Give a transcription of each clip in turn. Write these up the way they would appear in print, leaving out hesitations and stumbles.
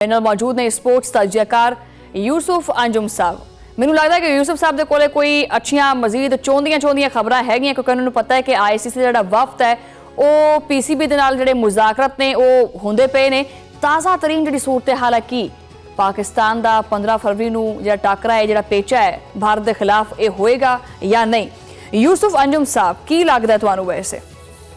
ਨਾਲ ਮੌਜੂਦ ਨੇ ਸਪੋਰਟਸ ਤਜਜ਼ੀਆਕਾਰ ਯੂਸੁਫ ਅੰਜੁਮ ਸਾਹਿਬ। ਮੈਨੂੰ ਲੱਗਦਾ ਹੈ ਕਿ ਯੂਸੁਫ ਸਾਹਿਬ ਦੇ ਕੋਲੇ ਕੋਈ ਅੱਛੀਆਂ ਮਜ਼ੀਦ ਚੋਂਦੀਆਂ ਖਬਰਾਂ ਹੈਗੀਆਂ, ਕਿਉਂਕਿ ਉਹਨਾਂ ਨੂੰ ਪਤਾ ਹੈ ਕਿ ਆਈਸੀਸੀ ਦਾ ਜਿਹੜਾ ਵਫਦ ਹੈ ਉਹ ਪੀਸੀਬੀ ਦੇ ਨਾਲ ਜਿਹੜੇ ਮੁਜ਼ਾਕਰਤ ਨੇ ਉਹ ਹੁੰਦੇ ਪਏ ਨੇ। ਤਾਜ਼ਾ ਤਰੀਨ ਜਿਹੜੀ ਸੂਰਤ ਹਾਲ ਹੈ ਕਿ ਪਾਕਿਸਤਾਨ ਦਾ 15 ਫਰਵਰੀ ਨੂੰ ਜਿਹੜਾ ਟਾਕਰਾ ਹੈ, ਜਿਹੜਾ ਪੇਚਾ ਹੈ ਭਾਰਤ ਦੇ ਖਿਲਾਫ, ਇਹ ਹੋਏਗਾ ਜਾਂ ਨਹੀਂ। ਯੂਸੁਫ ਅੰਜੁਮ ਸਾਹਿਬ, ਕੀ ਲੱਗਦਾ ਤੁਹਾਨੂੰ ਵੈਸੇ?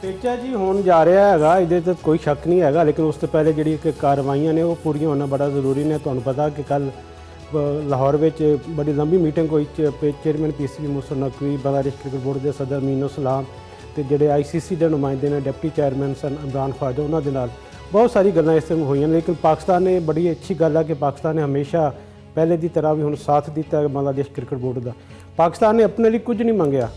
ਪੇਚਾ ਜੀ ਹੋਣ ਜਾ ਰਿਹਾ ਹੈਗਾ, ਇਹਦੇ ਤੇ ਕੋਈ ਸ਼ੱਕ ਨਹੀਂ ਹੈਗਾ, ਲੇਕਿਨ ਉਸ ਤੋਂ ਪਹਿਲੇ ਜਿਹੜੀ ਕਾਰਵਾਈਆਂ ਨੇ ਉਹ ਪੂਰੀਆਂ ਹੋਣਾ ਬੜਾ ਜ਼ਰੂਰੀ ਨੇ। ਤੁਹਾਨੂੰ ਪਤਾ ਕਿ ਕੱਲ ਲਾਹੌਰ ਵਿੱਚ ਬੜੀ ਲੰਬੀ ਮੀਟਿੰਗ ਹੋਈ, ਚੇਅਰਮੈਨ ਪੀਸੀਬੀ ਮੁਸਰ ਨਕवी, ਬਾਂਗਲਾदेश क्रिकेट बोर्ड ਦੇ ਸਦਰ ਮੀਨੂ ਸਲਾਮ ਤੇ ਜਿਹੜੇ ਆਈਸੀਸੀ ਦੇ ਨੁਮਾਇੰਦੇ ਨੇ ਡਿਪਟੀ ਚੇਅਰਮੈਨ ਸਨ ਇਮਰਾਨ ਖਵਾਜਾ, ਉਹਨਾਂ ਦੇ ਨਾਲ ਬਹੁਤ ਸਾਰੀ ਗੱਲਾਂ ਇਸ ਤਰ੍ਹਾਂ ਹੋਈਆਂ। ਲੇਕਿਨ ਪਾਕਿਸਤਾਨ ਨੇ ਬੜੀ ਅੱਛੀ ਗੱਲ ਹੈ ਕਿ ਪਾਕਿਸਤਾਨ ਨੇ ਹਮੇਸ਼ਾ ਪਹਿਲੇ ਦੀ ਤਰ੍ਹਾਂ ਵੀ ਹੁਣ ਸਾਥ ਦਿੱਤਾ ਹੈ ਬਾਂਗਲਾदेश क्रिकेट बोर्ड ਦਾ। ਪਾਕਿਸਤਾਨ ਨੇ ਆਪਣੇ ਲਈ ਕੁਝ ਨਹੀਂ ਮੰਗਿਆ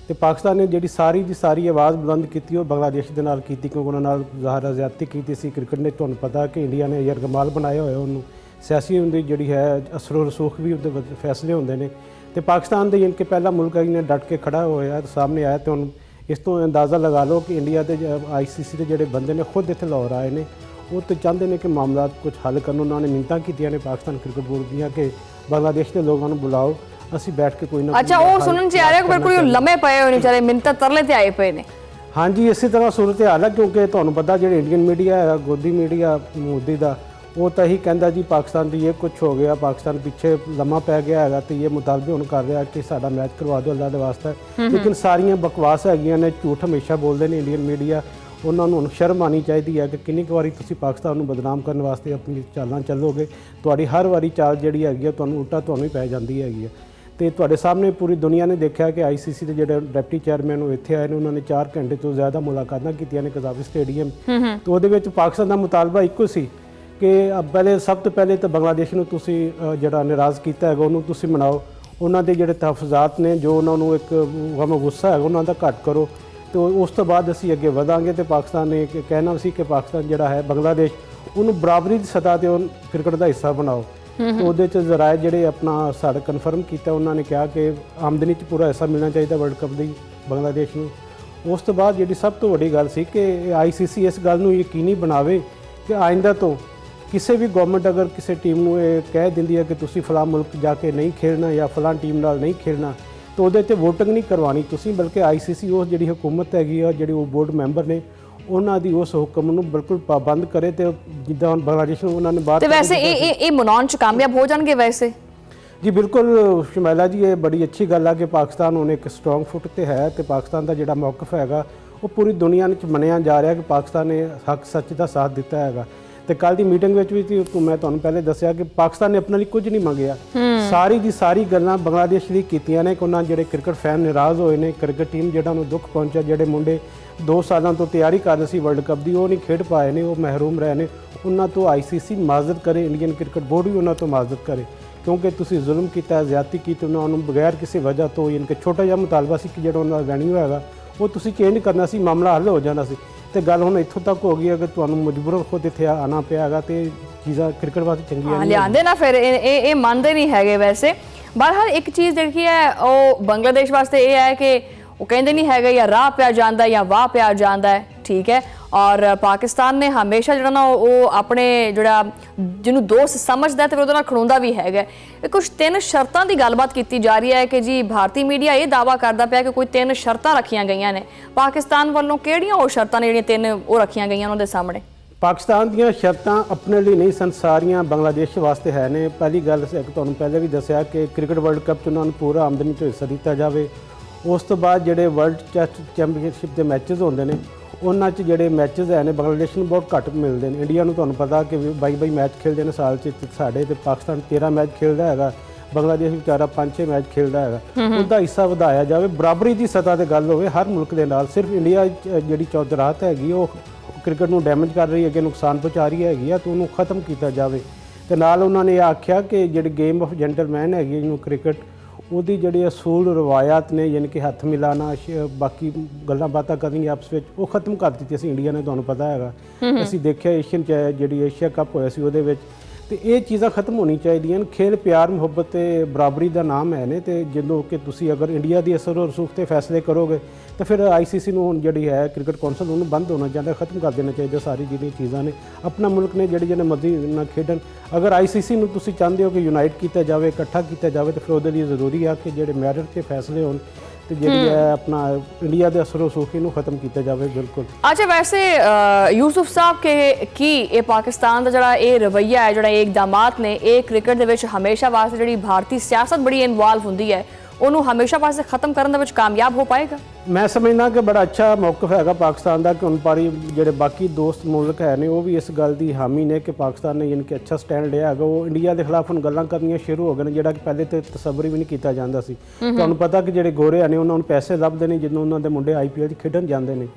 ਤੇ ਪਾਕਿਸਤਾਨ ਨੇ ਜਿਹੜੀ ਸਾਰੀ ਦੀ ਸਾਰੀ ਆਵਾਜ਼ ਬੁਲੰਦ ਕੀਤੀ ਉਹ ਬਾਂਗਲਾदेश ਦੇ ਨਾਲ ਕੀਤੀ, ਕਿਉਂਕਿ ਉਹਨਾਂ ਨਾਲ ਜ਼ਾਹਰ ਜ਼ਿਆਦਤੀ ਕੀਤੀ ਸੀ ਕ੍ਰਿਕਟ ਨੇ। ਤੁਹਾਨੂੰ ਪਤਾ ਕਿ ਇੰਡੀਆ ਨੇ ਯਰਗਮਾਲ ਬਣਾਇਆ ਹੋਇਆ ਉਹਨੂੰ, ਸਿਆਸੀ ਹੁੰਦੀ ਜਿਹੜੀ ਹੈ ਅਸਰੋ ਰਸੂਖ ਵੀ ਉਹਦੇ ਫੈਸਲੇ ਹੁੰਦੇ ਨੇ। ਤੇ ਪਾਕਿਸਤਾਨ ਦੇ ਯਾਨੀ ਕਿ ਪਹਿਲਾ ਮੁਲਕ ਹੈ ਜਿਹਨੇ ਡਟ ਕੇ ਖੜਾ ਹੋਇਆ ਸਾਹਮਣੇ ਆਇਆ। ਤੇ ਹੁਣ ਇਸ ਤੋਂ ਅੰਦਾਜ਼ਾ ਲਗਾ ਲਓ ਕਿ ਇੰਡੀਆ ਦੇ ਆਈਸੀਸੀ ਦੇ ਜਿਹੜੇ ਬੰਦੇ ਨੇ ਖੁਦ ਇੱਥੇ ਲਾਹੌਰ ਆਏ ਨੇ, ਉਹ ਤਾਂ ਚਾਹੁੰਦੇ ਨੇ ਕਿ ਮਾਮਲਾ ਕੁਝ ਹੱਲ ਕਰਨ। ਉਹਨਾਂ ਨੇ ਮਿੰਨਤਾਂ ਕੀਤੀਆਂ ਨੇ ਪਾਕਿਸਤਾਨ ਕ੍ਰਿਕਟ ਬੋਰਡ ਦੀਆਂ ਕਿ ਬਾਂਗਲਾदेश ਦੇ ਲੋਕਾਂ ਨੂੰ ਬੁਲਾਓ, ਅਸੀਂ ਬੈਠ ਕੇ ਕੋਈ ਨਾ। ਅੱਛਾ, ਉਹ ਸੁਣਨ ਚ ਆ ਰਿਹਾ ਕਿ ਬਿਲਕੁਲ ਉਹ ਲੰਮੇ ਪਏ ਹੋਏ ਨੇ ਵਿਚਾਰੇ, ਮਿੰਨਤਾਂ ਤਰਲੇ ਤੇ ਆਏ ਪਏ ਨੇ। ਹਾਂਜੀ, ਇਸੇ ਤਰ੍ਹਾਂ ਸੂਰਤ ਹਾਲ ਹੈ, ਕਿਉਂਕਿ ਤੁਹਾਨੂੰ ਪਤਾ ਜਿਹੜੇ ਇੰਡੀਅਨ ਮੀਡੀਆ ਹੈ, ਗੋਦੀ ਮੀਡੀਆ ਮੋਦੀ ਦਾ, ਉਹ ਤਾਂ ਇਹੀ ਕਹਿੰਦਾ ਜੀ ਪਾਕਿਸਤਾਨ ਦੀ ਇਹ ਕੁਝ ਹੋ ਗਿਆ, ਪਾਕਿਸਤਾਨ ਪਿੱਛੇ ਲੰਮਾ ਪੈ ਗਿਆ ਹੈਗਾ ਤੇ ਇਹ ਮੁਤਾਲਬੇ ਹੁਣ ਕਰ ਰਿਹਾ ਕਿ ਸਾਡਾ ਮੈਚ ਕਰਵਾ ਦਿਓ ਅੱਲਾ ਦੇ ਵਾਸਤੇ। ਲੇਕਿਨ ਸਾਰੀਆਂ ਬਕਵਾਸ ਹੈਗੀਆਂ ਨੇ, ਝੂਠ ਹਮੇਸ਼ਾ ਬੋਲਦੇ ਨੇ ਇੰਡੀਅਨ ਮੀਡੀਆ। ਉਹਨਾਂ ਨੂੰ ਹੁਣ ਸ਼ਰਮ ਆਉਣੀ ਚਾਹੀਦੀ ਹੈ ਕਿ ਕਿੰਨੀ ਕੁ ਵਾਰੀ ਤੁਸੀਂ ਪਾਕਿਸਤਾਨ ਨੂੰ ਬਦਨਾਮ ਕਰਨ ਵਾਸਤੇ ਆਪਣੀ ਚਾਲਾਂ ਚੱਲੋਗੇ। ਤੁਹਾਡੀ ਹਰ ਵਾਰੀ ਚਾਲ ਜਿਹੜੀ ਹੈਗੀ ਹੈ ਤੁਹਾਨੂੰ ਉਲਟਾ ਤੁਹਾਨੂੰ ਹੀ ਪੈ ਜਾਂਦੀ ਹੈਗੀ ਹੈ। ਤੇ ਤੁਹਾਡੇ ਸਾਹਮਣੇ ਪੂਰੀ ਦੁਨੀਆ ਨੇ ਦੇਖਿਆ ਕਿ ਆਈਸੀਸੀ ਦੇ ਜਿਹੜੇ ਡਿਪਟੀ ਚੇਅਰਮੈਨ ਉਹ ਇੱਥੇ ਆਏ ਨੇ, ਉਹਨਾਂ ਨੇ 4 ਘੰਟੇ ਤੋਂ ਜ਼ਿਆਦਾ ਮੁਲਾਕਾਤਾਂ ਕੀਤੀਆਂ ਨੇ ਕਜ਼ਾਫੀ ਸਟੇਡੀਅਮ। ਤੇ ਉਹਦੇ ਵਿੱਚ ਪਾਕਿਸਤਾਨ ਦਾ ਮੁਤਾਲਬਾ ਇੱਕੋ ਸੀ ਕਿ ਸਭ ਤੋਂ ਪਹਿਲੇ ਤਾਂ ਬਾਂਗਲਾदेश ਨੂੰ ਤੁਸੀਂ ਜਿਹੜਾ ਨਾਰਾਜ਼ ਕੀਤਾ ਹੈਗਾ ਉਹਨੂੰ ਤੁਸੀਂ ਮਨਾਓ, ਉਹਨਾਂ ਦੇ ਜਿਹੜੇ ਤਹਫਜ਼ਾਤ ਨੇ ਜੋ ਉਹਨਾਂ ਨੂੰ ਇੱਕ ਗੁੱਸਾ ਹੈਗਾ ਉਹਨਾਂ ਦਾ ਘੱਟ ਕਰੋ, ਤੇ ਉਸ ਤੋਂ ਬਾਅਦ ਅਸੀਂ ਅੱਗੇ ਵਧਾਂਗੇ। ਤੇ ਪਾਕਿਸਤਾਨ ਨੇ ਕਹਿਣਾ ਸੀ ਕਿ ਪਾਕਿਸਤਾਨ ਜਿਹੜਾ ਹੈ ਬਾਂਗਲਾदेश ਉਹਨੂੰ ਬਰਾਬਰੀ ਦੀ ਸਤ੍ਹਾ 'ਤੇ ਉਹ ਕ੍ਰਿਕਟ ਦਾ ਹਿੱਸਾ ਬਣਾਓ। ਤੇ ਉਹਦੇ 'ਚ ਜ਼ਰਾਏ ਜਿਹੜੇ ਆਪਣਾ ਸਾਡਾ ਕਨਫਰਮ ਕੀਤਾ, ਉਹਨਾਂ ਨੇ ਕਿਹਾ ਕਿ ਆਮਦਨੀ 'ਚ ਪੂਰਾ ਹਿੱਸਾ ਮਿਲਣਾ ਚਾਹੀਦਾ ਵਰਲਡ ਕੱਪ ਦੀ ਬਾਂਗਲਾदेश ਨੂੰ। ਉਸ ਤੋਂ ਬਾਅਦ ਜਿਹੜੀ ਸਭ ਤੋਂ ਵੱਡੀ ਗੱਲ ਸੀ ਕਿ ਆਈਸੀਸੀ ਇਸ ਗੱਲ ਨੂੰ ਯਕੀਨੀ ਬਣਾਵੇ ਕਿ ਆਇੰਦਾ ਤੋਂ ਕਿਸੇ ਵੀ ਗਵਰਨਮੈਂਟ ਅਗਰ ਕਿਸੇ ਟੀਮ ਨੂੰ ਇਹ ਕਹਿ ਦਿੰਦੀ ਹੈ ਕਿ ਤੁਸੀਂ ਫਲਾਂ ਮੁਲਕ ਜਾ ਕੇ ਨਹੀਂ ਖੇਡਣਾ ਜਾਂ ਫਲਾਂ ਟੀਮ ਨਾਲ ਨਹੀਂ ਖੇਡਣਾ, ਤਾਂ ਉਹਦੇ 'ਤੇ ਵੋਟਿੰਗ ਨਹੀਂ ਕਰਵਾਉਣੀ ਤੁਸੀਂ, ਬਲਕਿ ਆਈਸੀਸੀ ਉਹ ਜਿਹੜੀ ਹੁਕੂਮਤ ਹੈਗੀ ਆ, ਜਿਹੜੇ ਉਹ ਬੋਰਡ ਮੈਂਬਰ ਨੇ, ਉਹਨਾਂ ਦੀ ਉਸ ਹੁਕਮ ਨੂੰ ਬਿਲਕੁਲ ਪਾਬੰਦ ਕਰੇ। ਤੇ ਜਿੱਦਾਂ ਹੁਣ ਬਾਂਗਲਾदेश ਨੂੰ ਉਹਨਾਂ ਨੇ ਬਾਹਰ, ਤੇ ਵੈਸੇ ਇਹ ਮਨਾਉਣ 'ਚ ਕਾਮਯਾਬ ਹੋ ਜਾਣਗੇ ਵੈਸੇ? ਜੀ ਬਿਲਕੁਲ ਸ਼ਮੈਲਾ ਜੀ, ਇਹ ਬੜੀ ਅੱਛੀ ਗੱਲ ਹੈ ਕਿ ਪਾਕਿਸਤਾਨ ਹੁਣ ਇੱਕ ਸਟਰੋਂਗ ਫੁੱਟ ਤੇ ਹੈ ਤੇ ਪਾਕਿਸਤਾਨ ਦਾ ਜਿਹੜਾ ਮੌਕਫ ਹੈਗਾ ਉਹ ਪੂਰੀ ਦੁਨੀਆ ਵਿੱਚ ਮੰਨਿਆ ਜਾ ਰਿਹਾ ਕਿ ਪਾਕਿਸਤਾਨ ਨੇ ਹੱਕ ਸੱਚ ਦਾ ਸਾਥ ਦਿੱਤਾ ਹੈਗਾ। ਤੇ ਕੱਲ ਦੀ ਮੀਟਿੰਗ ਵਿੱਚ ਵੀ ਮੈਂ ਤੁਹਾਨੂੰ ਪਹਿਲੇ ਦੱਸਿਆ ਕਿ ਪਾਕਿਸਤਾਨ ਨੇ ਆਪਣੇ ਲਈ ਕੁਝ ਨਹੀਂ ਮੰਗਿਆ, ਸਾਰੀ ਦੀ ਸਾਰੀ ਗੱਲਾਂ ਬਾਂਗਲਾदेश ਲਈ ਕੀਤੀਆਂ ਨੇ। ਕਿ ਉਹਨਾਂ ਜਿਹੜੇ ਕ੍ਰਿਕਟ ਫੈਨ ਨਾਰਾਜ਼ ਹੋਏ ਨੇ, ਕ੍ਰਿਕਟ ਟੀਮ ਜਿਹੜਾ ਨੂੰ ਦੁੱਖ ਪਹੁੰਚਿਆ, ਜਿਹੜੇ ਮੁੰਡੇ 2 ਸਾਲਾਂ ਤੋਂ ਤਿਆਰੀ ਕਰ ਰਹੇ ਸੀ ਵਰਲਡ ਕੱਪ ਦੀ, ਉਹ ਨਹੀਂ ਖੇਡ ਪਾਏ ਨੇ, ਉਹ ਮਹਿਰੂਮ ਰਹੇ ਨੇ, ਉਹਨਾਂ ਤੋਂ ਆਈਸੀਸੀ ਮਾਜ਼ਰਤ ਕਰੇ, ਇੰਡੀਅਨ ਕ੍ਰਿਕਟ ਬੋਰਡ ਵੀ ਉਹਨਾਂ ਤੋਂ ਮਾਜ਼ਰਤ ਕਰੇ, ਕਿਉਂਕਿ ਤੁਸੀਂ ਜ਼ੁਲਮ ਕੀਤਾ, ਜ਼ਿਆਦਤੀ ਕੀਤੀ ਉਹਨਾਂ ਨੂੰ ਬਗੈਰ ਕਿਸੇ ਵਜ੍ਹਾ ਤੋਂ। ਯਾਨੀ ਕਿ ਛੋਟਾ ਜਿਹਾ ਮੁਤਾਲਬਾ ਸੀ ਕਿ ਜਿਹੜਾ ਉਹਨਾਂ ਦਾ ਵੈਨਿਊ ਹੈਗਾ ਉਹ ਤੁਸੀਂ ਚੇਂਜ ਕਰਨਾ ਸੀ, ਮਾਮਲਾ ਹੱਲ ਹੋ ਜਾਣਾ ਸੀ। ਤੇ ਗੱਲ ਹੁਣ ਇੱਥੋਂ ਤੱਕ ਹੋ ਗਈ ਹੈ ਕਿ ਤੁਹਾਨੂੰ ਮਜਬੂਰਨ ਖੁਦ ਇੱਥੇ ਆਉਣਾ ਪਿਆ ਹੈਗਾ ਤੇ ਚੀਜ਼ਾਂ ਕ੍ਰਿਕਟ ਵਾਸਤੇ ਚੰਗੀਆਂ ਨਹੀਂ ਲਿਆਂਦੇ ਨਾ, ਫਿਰ ਇਹ ਮੰਨਦੇ ਨਹੀਂ ਹੈਗੇ। ਵੈਸੇ ਬਹਰਹਾਲ ਇੱਕ ਚੀਜ਼ ਜਿਹੜੀ ਹੈ ਉਹ ਬਾਂਗਲਾदेश ਵਾਸਤੇ ਇਹ ਹੈ ਕਿ ਉਹ ਕਹਿੰਦੇ ਨਹੀਂ ਹੈਗੇ ਜਾਂ ਰਾਹ ਪਿਆ ਜਾਂਦਾ ਜਾਂ ਵਾਹ ਪਿਆ ਜਾਂਦਾ ਹੈ, ਠੀਕ ਹੈ। ਔਰ ਪਾਕਿਸਤਾਨ ਨੇ ਹਮੇਸ਼ਾ ਜਿਹੜਾ ਨਾ ਉਹ ਆਪਣੇ ਜਿਹੜਾ ਜਿਹਨੂੰ ਦੋਸਤ ਸਮਝਦਾ ਤੇ ਉਹਦੇ ਨਾਲ ਖੜੋਂਦਾ ਵੀ ਹੈਗਾ। ਕੁਝ 3 ਸ਼ਰਤਾਂ ਦੀ ਗੱਲਬਾਤ ਕੀਤੀ ਜਾ ਰਹੀ ਹੈ ਕਿ ਜੀ ਭਾਰਤੀ ਮੀਡੀਆ ਇਹ ਦਾਅਵਾ ਕਰਦਾ ਪਿਆ ਕਿ ਕੋਈ 3 ਸ਼ਰਤਾਂ ਰੱਖੀਆਂ ਗਈਆਂ ਨੇ ਪਾਕਿਸਤਾਨ ਵੱਲੋਂ। ਕਿਹੜੀਆਂ ਉਹ ਸ਼ਰਤਾਂ ਨੇ ਜਿਹੜੀਆਂ 3 ਉਹ ਰੱਖੀਆਂ ਗਈਆਂ ਉਹਨਾਂ ਦੇ ਸਾਹਮਣੇ? ਪਾਕਿਸਤਾਨ ਦੀਆਂ ਸ਼ਰਤਾਂ ਆਪਣੇ ਲਈ ਨਹੀਂ ਸਨ, ਸਾਰੀਆਂ ਬਾਂਗਲਾदेश ਵਾਸਤੇ ਹੈ ਨੇ। ਪਹਿਲੀ ਗੱਲ ਤੁਹਾਨੂੰ ਪਹਿਲੇ ਵੀ ਦੱਸਿਆ ਕਿ ਕ੍ਰਿਕਟ ਵਰਲਡ ਕੱਪ 'ਚ ਉਹਨਾਂ ਨੂੰ ਪੂਰਾ ਆਮਦਨੀ 'ਚੋਂ ਹਿੱਸਾ ਦਿੱਤਾ ਜਾਵੇ। ਉਸ ਤੋਂ ਬਾਅਦ ਜਿਹੜੇ ਵਰਲਡ ਟੈਸਟ ਚੈਂਪੀਅਨਸ਼ਿਪ ਦੇ ਮੈਚਸ ਹੁੰਦੇ ਨੇ ਉਹਨਾਂ 'ਚ ਜਿਹੜੇ ਮੈਚਸ ਹੈ ਨੇ ਬਾਂਗਲਾदेश ਨੂੰ ਬਹੁਤ ਘੱਟ ਮਿਲਦੇ ਨੇ। ਇੰਡੀਆ ਨੂੰ ਤੁਹਾਨੂੰ ਪਤਾ ਕਿ 22 ਮੈਚ ਖੇਡਦੇ ਨੇ ਸਾਲ 'ਚ, ਸਾਡੇ ਤੇ ਪਾਕਿਸਤਾਨ 13 ਮੈਚ ਖੇਡਦਾ ਹੈਗਾ, ਬਾਂਗਲਾदेश ਵਿਚਾਰਾ 5-6 ਮੈਚ ਖੇਡਦਾ ਹੈਗਾ। ਉਹਦਾ ਹਿੱਸਾ ਵਧਾਇਆ ਜਾਵੇ, ਬਰਾਬਰੀ ਦੀ ਸਤ੍ਹਾ 'ਤੇ ਗੱਲ ਹੋਵੇ ਹਰ ਮੁਲਕ ਦੇ ਨਾਲ। ਸਿਰਫ ਇੰਡੀਆ ਜਿਹੜੀ ਚੌਧਰਾਹਟ ਹੈਗੀ ਉਹ ਕ੍ਰਿਕਟ ਨੂੰ ਡੈਮੇਜ ਕਰ ਰਹੀ ਹੈਗੀ, ਨੁਕਸਾਨ ਪਹੁੰਚਾ ਰਹੀ ਹੈਗੀ ਆ, ਤਾਂ ਉਹਨੂੰ ਖਤਮ ਕੀਤਾ ਜਾਵੇ। ਤੇ ਨਾਲ ਉਹਨਾਂ ਨੇ ਇਹ ਆਖਿਆ ਕਿ ਜਿਹੜੀ ਗੇਮ ਆਫ ਜੈਂਟਲਮੈਨ ਹੈਗੀ ਜਿਹਨੂੰ ਕ੍ਰਿਕਟ, ਉਹਦੀ ਜਿਹੜੀ ਅਸੂਲ ਰਵਾਇਤ ਨੇ, ਯਾਨੀ ਕਿ ਹੱਥ ਮਿਲਾਣਾ, ਬਾਕੀ ਗੱਲਾਂ ਬਾਤਾਂ ਕਰਨੀਆਂ ਆਪਸ ਵਿੱਚ, ਉਹ ਖਤਮ ਕਰ ਦਿੱਤੀ ਸੀ ਇੰਡੀਆ ਨੇ। ਤੁਹਾਨੂੰ ਪਤਾ ਹੈਗਾ ਅਸੀਂ ਦੇਖਿਆ ਏਸ਼ੀਅਨ ਜਿਹੜੀ ਏਸ਼ੀਆ ਕੱਪ ਹੋਇਆ ਸੀ ਉਹਦੇ ਵਿੱਚ ਤੇ ਇਹ ਚੀਜ਼ਾਂ ਖਤਮ ਹੋਣੀ ਚਾਹੀਦੀਆਂ ਨੇ। ਖੇਡ ਪਿਆਰ ਮੁਹੱਬਤ ਤੇ ਬਰਾਬਰੀ ਦਾ ਨਾਮ ਹੈ ਨੇ, ਤੇ ਜਦੋਂ ਕਿ ਤੁਸੀਂ ਅਗਰ ਇੰਡੀਆ ਦੀ ਅਸਰ ਔਰ ਰਸੂਖ ਤੇ ਫੈਸਲੇ ਕਰੋਗੇ ਤਾਂ ਫਿਰ ਆਈਸੀਸੀ ਨੂੰ ਹੁਣ ਜਿਹੜੀ ਹੈ ਕ੍ਰਿਕਟ ਕੌਂਸਲ ਉਹਨੂੰ ਬੰਦ ਹੋਣਾ ਚਾਹੀਦਾ, ਖਤਮ ਕਰ ਦੇਣਾ ਚਾਹੀਦਾ। ਸਾਰੀ ਜਿਹੜੀਆਂ ਚੀਜ਼ਾਂ ਨੇ ਆਪਣਾ ਮੁਲਕ ਨੇ ਜਿਹੜੇ ਮਰਜ਼ੀ ਨਾਲ ਖੇਡਣ। ਅਗਰ ਆਈਸੀਸੀ ਨੂੰ ਤੁਸੀਂ ਚਾਹੁੰਦੇ ਹੋ ਕਿ ਯੂਨਾਈਟ ਕੀਤਾ ਜਾਵੇ, ਇਕੱਠਾ ਕੀਤਾ ਜਾਵੇ, ਤਾਂ ਫਿਰ ਉਹਦੇ ਲਈ ਜ਼ਰੂਰੀ ਆ ਕਿ ਜਿਹੜੇ ਮੈਰਿਟ ਤੇ ਫੈਸਲੇ ਹੋਣ ਤੇ ਜਿਹੜੀ ਹੈ ਆਪਣਾ ਇੰਡੀਆ ਦੇ ਅਸਰ ਰਸੂਖ ਨੂੰ ਖਤਮ ਕੀਤਾ ਜਾਵੇ। ਬਿਲਕੁਲ। अच्छा, वैसे यूसुफ साहब के की ये पाकिस्तान का ਜਿਹੜਾ ਇਹ ਰਵੱਈਆ ਹੈ, ਜਿਹੜਾ ਇਹ ਇਕਦਾਮਾਤ ਨੇ, ਇਹ ਕ੍ਰਿਕਟ ਦੇ ਵਿੱਚ ਹਮੇਸ਼ਾ ਵਾਸਤੇ ਜਿਹੜੀ ਭਾਰਤੀ ਸਿਆਸਤ ਬੜੀ ਇਨਵੋਲਵ ਹੁੰਦੀ ਹੈ ਉਹਨੂੰ ਹਮੇਸ਼ਾ ਵਾਸਤੇ ਖਤਮ ਕਰਨ ਦੇ ਵਿੱਚ ਕਾਮਯਾਬ ਹੋ ਪਾਏਗਾ? ਮੈਂ ਸਮਝਦਾ ਕਿ ਬੜਾ ਅੱਛਾ ਮੌਕਫ ਹੈਗਾ ਪਾਕਿਸਤਾਨ ਦਾ ਕਿ ਹੁਣ ਪਾਰੀ ਜਿਹੜੇ ਬਾਕੀ ਦੋਸਤ ਮੁਲਕ ਹੈ ਨੇ ਉਹ ਵੀ ਇਸ ਗੱਲ ਦੀ ਹਾਮੀ ਨੇ ਕਿ ਪਾਕਿਸਤਾਨ ਨੇ ਯਾਨੀ ਕਿ ਅੱਛਾ ਸਟੈਂਡ ਲਿਆ ਹੈਗਾ। ਉਹ ਇੰਡੀਆ ਦੇ ਖਿਲਾਫ ਹੁਣ ਗੱਲਾਂ ਕਰਨੀਆਂ ਸ਼ੁਰੂ ਹੋ ਗਏ ਨੇ, ਜਿਹੜਾ ਕਿ ਪਹਿਲੇ ਤੇ ਤਸੱਵਰ ਵੀ ਨਹੀਂ ਕੀਤਾ ਜਾਂਦਾ ਸੀ। ਤੁਹਾਨੂੰ ਪਤਾ ਕਿ ਜਿਹੜੇ ਗੋਰੇ ਨੇ ਉਹਨਾਂ ਨੂੰ ਪੈਸੇ ਲੱਭਦੇ ਨੇ ਜਦੋਂ ਉਹਨਾਂ ਦੇ ਮੁੰਡੇ ਆਈਪੀਐਲ 'ਚ ਖੇਡਣ ਜਾਂਦੇ ਨੇ,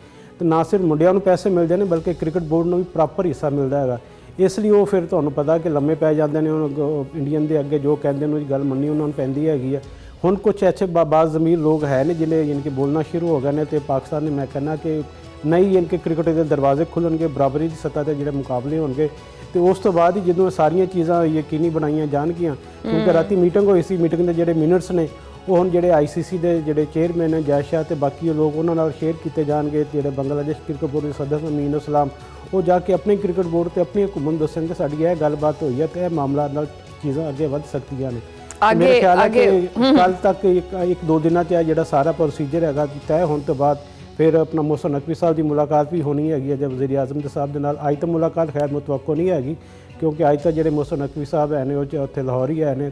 ਤੇ ਨਾ ਸਿਰਫ ਮੁੰਡਿਆਂ ਨੂੰ ਪੈਸੇ ਮਿਲਦੇ ਨੇ ਬਲਕਿ ਕ੍ਰਿਕਟ ਬੋਰਡ ਨੂੰ ਵੀ ਪ੍ਰਾਪਰ ਹਿੱਸਾ ਮਿਲਦਾ ਹੈਗਾ। ਇਸ ਲਈ ਉਹ ਫਿਰ ਤੁਹਾਨੂੰ ਪਤਾ ਕਿ ਲੰਮੇ ਪੈ ਜਾਂਦੇ ਨੇ, ਉਹ ਇੰਡੀਅਨ ਦੇ ਅੱਗੇ ਜੋ ਕਹਿੰਦੇ ਨੇ ਉਹਦੀ ਗੱਲ ਮੰਨਣੀ ਉਹਨਾਂ ਨੂੰ ਪੈਂਦੀ ਹੈਗੀ ਆ। ਹੁਣ ਕੁਛ ਐਸੇ ਬਾਜ਼ ਜ਼ਮੀਰ ਲੋਕ ਹੈ ਨੇ ਜਿਹਨੇ ਯਾਨੀ ਕਿ ਬੋਲਣਾ ਸ਼ੁਰੂ ਹੋ ਗਏ ਨੇ, ਤੇ ਪਾਕਿਸਤਾਨ ਨੇ ਮੈਂ ਕਹਿੰਦਾ ਕਿ ਨਈ ਯਾਨੀ ਕਿ ਕ੍ਰਿਕਟ ਦੇ ਦਰਵਾਜ਼ੇ ਖੁੱਲ੍ਹਣਗੇ, ਬਰਾਬਰੀ ਦੀ ਸਤ੍ਹਾ 'ਤੇ ਜਿਹੜੇ ਮੁਕਾਬਲੇ ਹੋਣਗੇ। ਤੇ ਉਸ ਤੋਂ ਬਾਅਦ ਹੀ ਜਦੋਂ ਸਾਰੀਆਂ ਚੀਜ਼ਾਂ ਯਕੀਨੀ ਬਣਾਈਆਂ ਜਾਣਗੀਆਂ, ਕਿਉਂਕਿ ਰਾਤੀ ਮੀਟਿੰਗ ਹੋਈ ਸੀ, ਮੀਟਿੰਗ ਦੇ ਜਿਹੜੇ ਮਿਨਟਸ ਨੇ ਉਹ ਹੁਣ ਜਿਹੜੇ ਆਈਸੀਸੀ ਦੇ ਜਿਹੜੇ ਚੇਅਰਮੈਨ ਨੇ ਜੈ ਸ਼ਾਹ ਤੇ ਬਾਕੀ ਲੋਕ ਉਹਨਾਂ ਨਾਲ ਸ਼ੇਅਰ ਕੀਤੇ ਜਾਣਗੇ। ਜਿਹੜੇ ਬੰਗਲਾਦੇਸ਼ ਕ੍ਰਿਕਟ ਬੋਰਡ ਦੇ ਸਦस्य ਅਮੀਨ ਇਸਲਾਮ ਉਹ ਜਾ ਕੇ ਆਪਣੇ ਕ੍ਰਿਕਟ ਬੋਰਡ ਤੇ ਆਪਣੀ ਹੁਕੂਮਤ ਦੱਸਣਗੇ ਸਾਡੀ ਇਹ ਗੱਲਬਾਤ ਹੋਈ ਹੈ ਤੇ ਇਹ ਮਾਮਲਾ ਨਾਲ ਚੀਜ਼ਾਂ ਅੱਗੇ ਵੱਧ ਸਕਦੀਆਂ ਨੇ। ਮੇਰੇ ਖਿਆਲ ਹੈ ਕਿ ਕੱਲ ਤੱਕ ਇੱਕ ਦੋ ਦਿਨਾਂ 'ਚ ਜਿਹੜਾ ਸਾਰਾ ਪ੍ਰੋਸੀਜਰ ਹੈਗਾ ਤੈਅ ਹੋਣ ਤੋਂ ਬਾਅਦ ਫਿਰ ਆਪਣਾ ਮੋਹਸਿਨ ਨਕਵੀ ਸਾਹਿਬ ਦੀ ਮੁਲਾਕਾਤ ਵੀ ਹੋਣੀ ਹੈਗੀ ਹੈ ਜਦ ਵਜ਼ੀਰ ਆਜ਼ਮ ਦੇ ਸਾਹਿਬ ਦੇ ਨਾਲ। ਅੱਜ ਤਾਂ ਮੁਲਾਕਾਤ ਖੈਰ ਮੁਤਵੱਕੋ ਨਹੀਂ ਹੈਗੀ ਕਿਉਂਕਿ ਅੱਜ ਤਾਂ ਜਿਹੜੇ ਮੋਹਸਿਨ ਨਕਵੀ ਸਾਹਿਬ ਹੈ ਨੇ ਉਹ ਉੱਥੇ ਲਾਹੌਰ ਹੀ ਹੈ ਨੇ,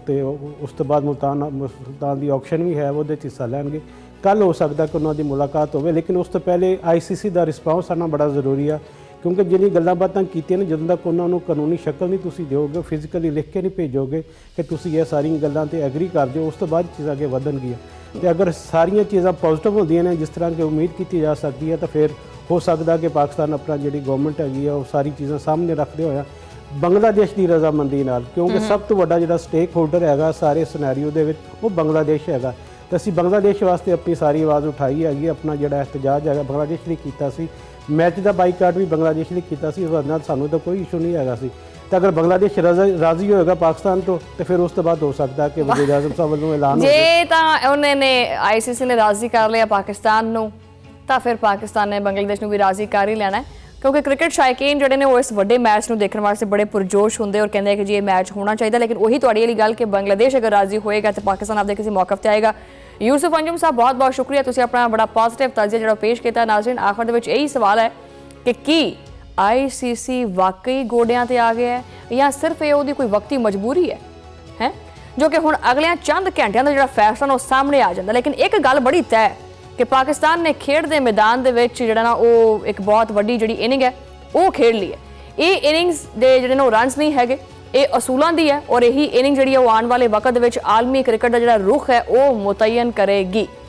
ਤੇ ਉਸ ਤੋਂ ਬਾਅਦ ਮੁਲਤਾਨ ਦੀ ਆਕਸ਼ਨ ਵੀ ਹੈ ਉਹਦੇ 'ਚ ਹਿੱਸਾ ਲੈਣਗੇ। ਕੱਲ ਹੋ ਸਕਦਾ ਕਿ ਉਹਨਾਂ ਦੀ ਮੁਲਾਕਾਤ ਹੋਵੇ, ਲੇਕਿਨ ਉਸ ਤੋਂ ਪਹਿਲੇ ਆਈਸੀਸੀ ਦਾ ਰਿਸਪੌਂਸ ਆਉਣਾ ਬੜਾ ਜ਼ਰੂਰੀ ਆ ਕਿਉਂਕਿ ਜਿਹੜੀ ਗੱਲਾਂ ਬਾਤਾਂ ਕੀਤੀਆਂ ਨੇ ਜਦੋਂ ਤੱਕ ਉਹਨਾਂ ਨੂੰ ਕਾਨੂੰਨੀ ਸ਼ਕਲ ਨਹੀਂ ਤੁਸੀਂ ਦਿਓਗੇ, ਫਿਜ਼ੀਕਲੀ ਲਿਖ ਕੇ ਨਹੀਂ ਭੇਜੋਗੇ ਕਿ ਤੁਸੀਂ ਇਹ ਸਾਰੀਆਂ ਗੱਲਾਂ ਤੇ ਐਗਰੀ ਕਰ ਦਿਓ, ਉਸ ਤੋਂ ਬਾਅਦ ਚੀਜ਼ਾਂ ਅੱਗੇ ਵਧਣਗੀਆਂ। ਤੇ ਅਗਰ ਸਾਰੀਆਂ ਚੀਜ਼ਾਂ ਪੋਜ਼ਿਟਿਵ ਹੁੰਦੀਆਂ ਨੇ ਜਿਸ ਤਰ੍ਹਾਂ ਕਿ ਉਮੀਦ ਕੀਤੀ ਜਾ ਸਕਦੀ ਹੈ ਤਾਂ ਫਿਰ ਹੋ ਸਕਦਾ ਕਿ ਪਾਕਿਸਤਾਨ ਆਪਣਾ ਜਿਹੜੀ ਗਵਰਨਮੈਂਟ ਹੈਗੀ ਆ ਉਹ ਸਾਰੀ ਚੀਜ਼ਾਂ ਸਾਹਮਣੇ ਰੱਖਦੇ ਹੋਇਆ ਬੰਗਲਾਦੇਸ਼ ਦੀ ਰਜ਼ਾਮੰਦੀ ਨਾਲ, ਕਿਉਂਕਿ ਸਭ ਤੋਂ ਵੱਡਾ ਜਿਹੜਾ ਸਟੇਕ ਹੋਲਡਰ ਹੈਗਾ ਸਾਰੇ ਸਿਨੈਰੀਓ ਦੇ ਵਿੱਚ ਉਹ ਬੰਗਲਾਦੇਸ਼ ਹੈਗਾ। ਤੇ ਅਸੀਂ ਬੰਗਲਾਦੇਸ਼ ਵਾਸਤੇ ਆਪਣੀ ਸਾਰੀ ਆਵਾਜ਼ ਉਠਾਈ ਹੈਗੀ, ਆਪਣਾ ਜਿਹੜਾ ਇhtਜਾਜ ਹੈਗਾ ਬੰਗਲਾਦੇਸ਼ ਲਈ ਕੀਤਾ ਸੀ। ਮੈਚ ਦਾ ਬਾਈਕਾਟ ਵੀ ਬੰਗਲਾਦੇਸ਼ ਲਈ ਕੀਤਾ ਸੀ, ਉਹਦੇ ਨਾਲ ਸਾਨੂੰ ਤਾਂ ਕੋਈ ਇਸ਼ੂ ਨਹੀਂ ਹੈਗਾ ਸੀ। ਤੇ ਅਗਰ ਬੰਗਲਾਦੇਸ਼ ਰਾਜ਼ੀ ਹੋਏਗਾ ਪਾਕਿਸਤਾਨ ਤੋਂ ਤੇ ਫਿਰ ਉਸ ਤੋਂ ਬਾਅਦ ਹੋ ਸਕਦਾ ਕਿ ਵਜ਼ੀਰ ਆਜ਼ਮ ਸਾਹਿਬ ਵੱਲੋਂ ਐਲਾਨ ਹੋ ਜਾਏ। ਜੇ ਤਾਂ ਉਹਨੇ ਨੇ ਆਈਸੀਸੀ ਨੇ ਰਾਜ਼ੀ ਕਰ ਲਿਆ ਪਾਕਿਸਤਾਨ ਨੂੰ ਤਾਂ ਫਿਰ ਪਾਕਿਸਤਾਨ ਨੇ ਬੰਗਲਾਦੇਸ਼ ਨੂੰ ਵੀ ਰਾਜ਼ੀ ਕਰ ਹੀ ਲੈਣਾ, ਕਿਉਂਕਿ ਕ੍ਰਿਕਟ ਸ਼ੌਕੀਨ ਜਿਹੜੇ ਨੇ ਉਹ ਇਸ ਵੱਡੇ ਮੈਚ ਨੂੰ ਦੇਖਣ ਵਾਸਤੇ ਬੜੇ ਪੁਰਜੋਸ਼ ਹੁੰਦੇ ਔਰ ਕਹਿੰਦੇ ਕਿ ਜੀ ਇਹ ਮੈਚ ਹੋਣਾ ਚਾਹੀਦਾ। ਲੇਕਿਨ ਉਹੀ ਤੁਹਾਡੀ ਵਾਲੀ ਗੱਲ ਕਿ ਬੰਗਲਾਦੇਸ਼ ਅਗਰ ਰਾਜ਼ੀ ਹੋਏਗਾ ਤਾਂ ਪਾਕਿਸਤਾਨ ਆਪਦੇ ਕਿਸੇ ਮੌਕਫ ਤੇ ਆਏਗਾ। ਯੂਸੁਫ ਅੰਜੁਮ ਸਾਹਿਬ ਬਹੁਤ ਬਹੁਤ ਸ਼ੁਕਰੀਆ, ਤੁਸੀਂ ਆਪਣਾ ਬੜਾ ਪੋਜ਼ਿਟਿਵ ਤਜਜ਼ੀਆ ਜਿਹੜਾ ਪੇਸ਼ ਕੀਤਾ। ਨਾਜ਼ਰੀਨ, ਆਖਰ ਦੇ ਵਿੱਚ ਇਹੀ ਸਵਾਲ ਹੈ ਕਿ ਕੀ ਆਈਸੀਸੀ ਵਾਕਈ ਗੋਡਿਆਂ ਤੇ ਆ ਗਿਆ ਹੈ ਜਾਂ ਸਿਰਫ ਇਹ ਉਹਦੀ ਕੋਈ ਵਕਤੀ ਮਜਬੂਰੀ ਹੈ ਜੋ ਕਿ ਹੁਣ ਅਗਲੇ ਚੰਦ ਘੰਟਿਆਂ ਦਾ ਜਿਹੜਾ ਫੈਸਲਾ ਉਹ ਸਾਹਮਣੇ ਆ ਜਾਂਦਾ। ਲੇਕਿਨ ਇੱਕ ਗੱਲ ਬੜੀ ਤੈਅ ਕਿ ਪਾਕਿਸਤਾਨ ਨੇ ਖੇਡ ਦੇ ਮੈਦਾਨ ਦੇ ਵਿੱਚ ਜਿਹੜਾ ਨਾ ਉਹ ਇੱਕ ਬਹੁਤ ਵੱਡੀ ਜਿਹੜੀ ਇਨਿੰਗ ਹੈ ਉਹ ਖੇਡ ਲਈ ਹੈ। ਇਹ ਇਨਿੰਗਸ ਦੇ ਜਿਹੜੇ ਨੇ ਉਹ ਰਨਸ ਨਹੀਂ ਹੈਗੇ, ਇਹ ਅਸੂਲਾਂ ਦੀ ਹੈ ਔਰ ਇਹੀ ਇਨਿੰਗ ਜਿਹੜੀ ਹੈ ਉਹ ਆਉਣ ਵਾਲੇ ਵਕਤ ਦੇ ਵਿੱਚ ਆਲਮੀ ਕ੍ਰਿਕਟ ਦਾ ਜਿਹੜਾ ਰੁਖ ਹੈ ਉਹ ਮੁਤਅਯਨ ਕਰੇਗੀ।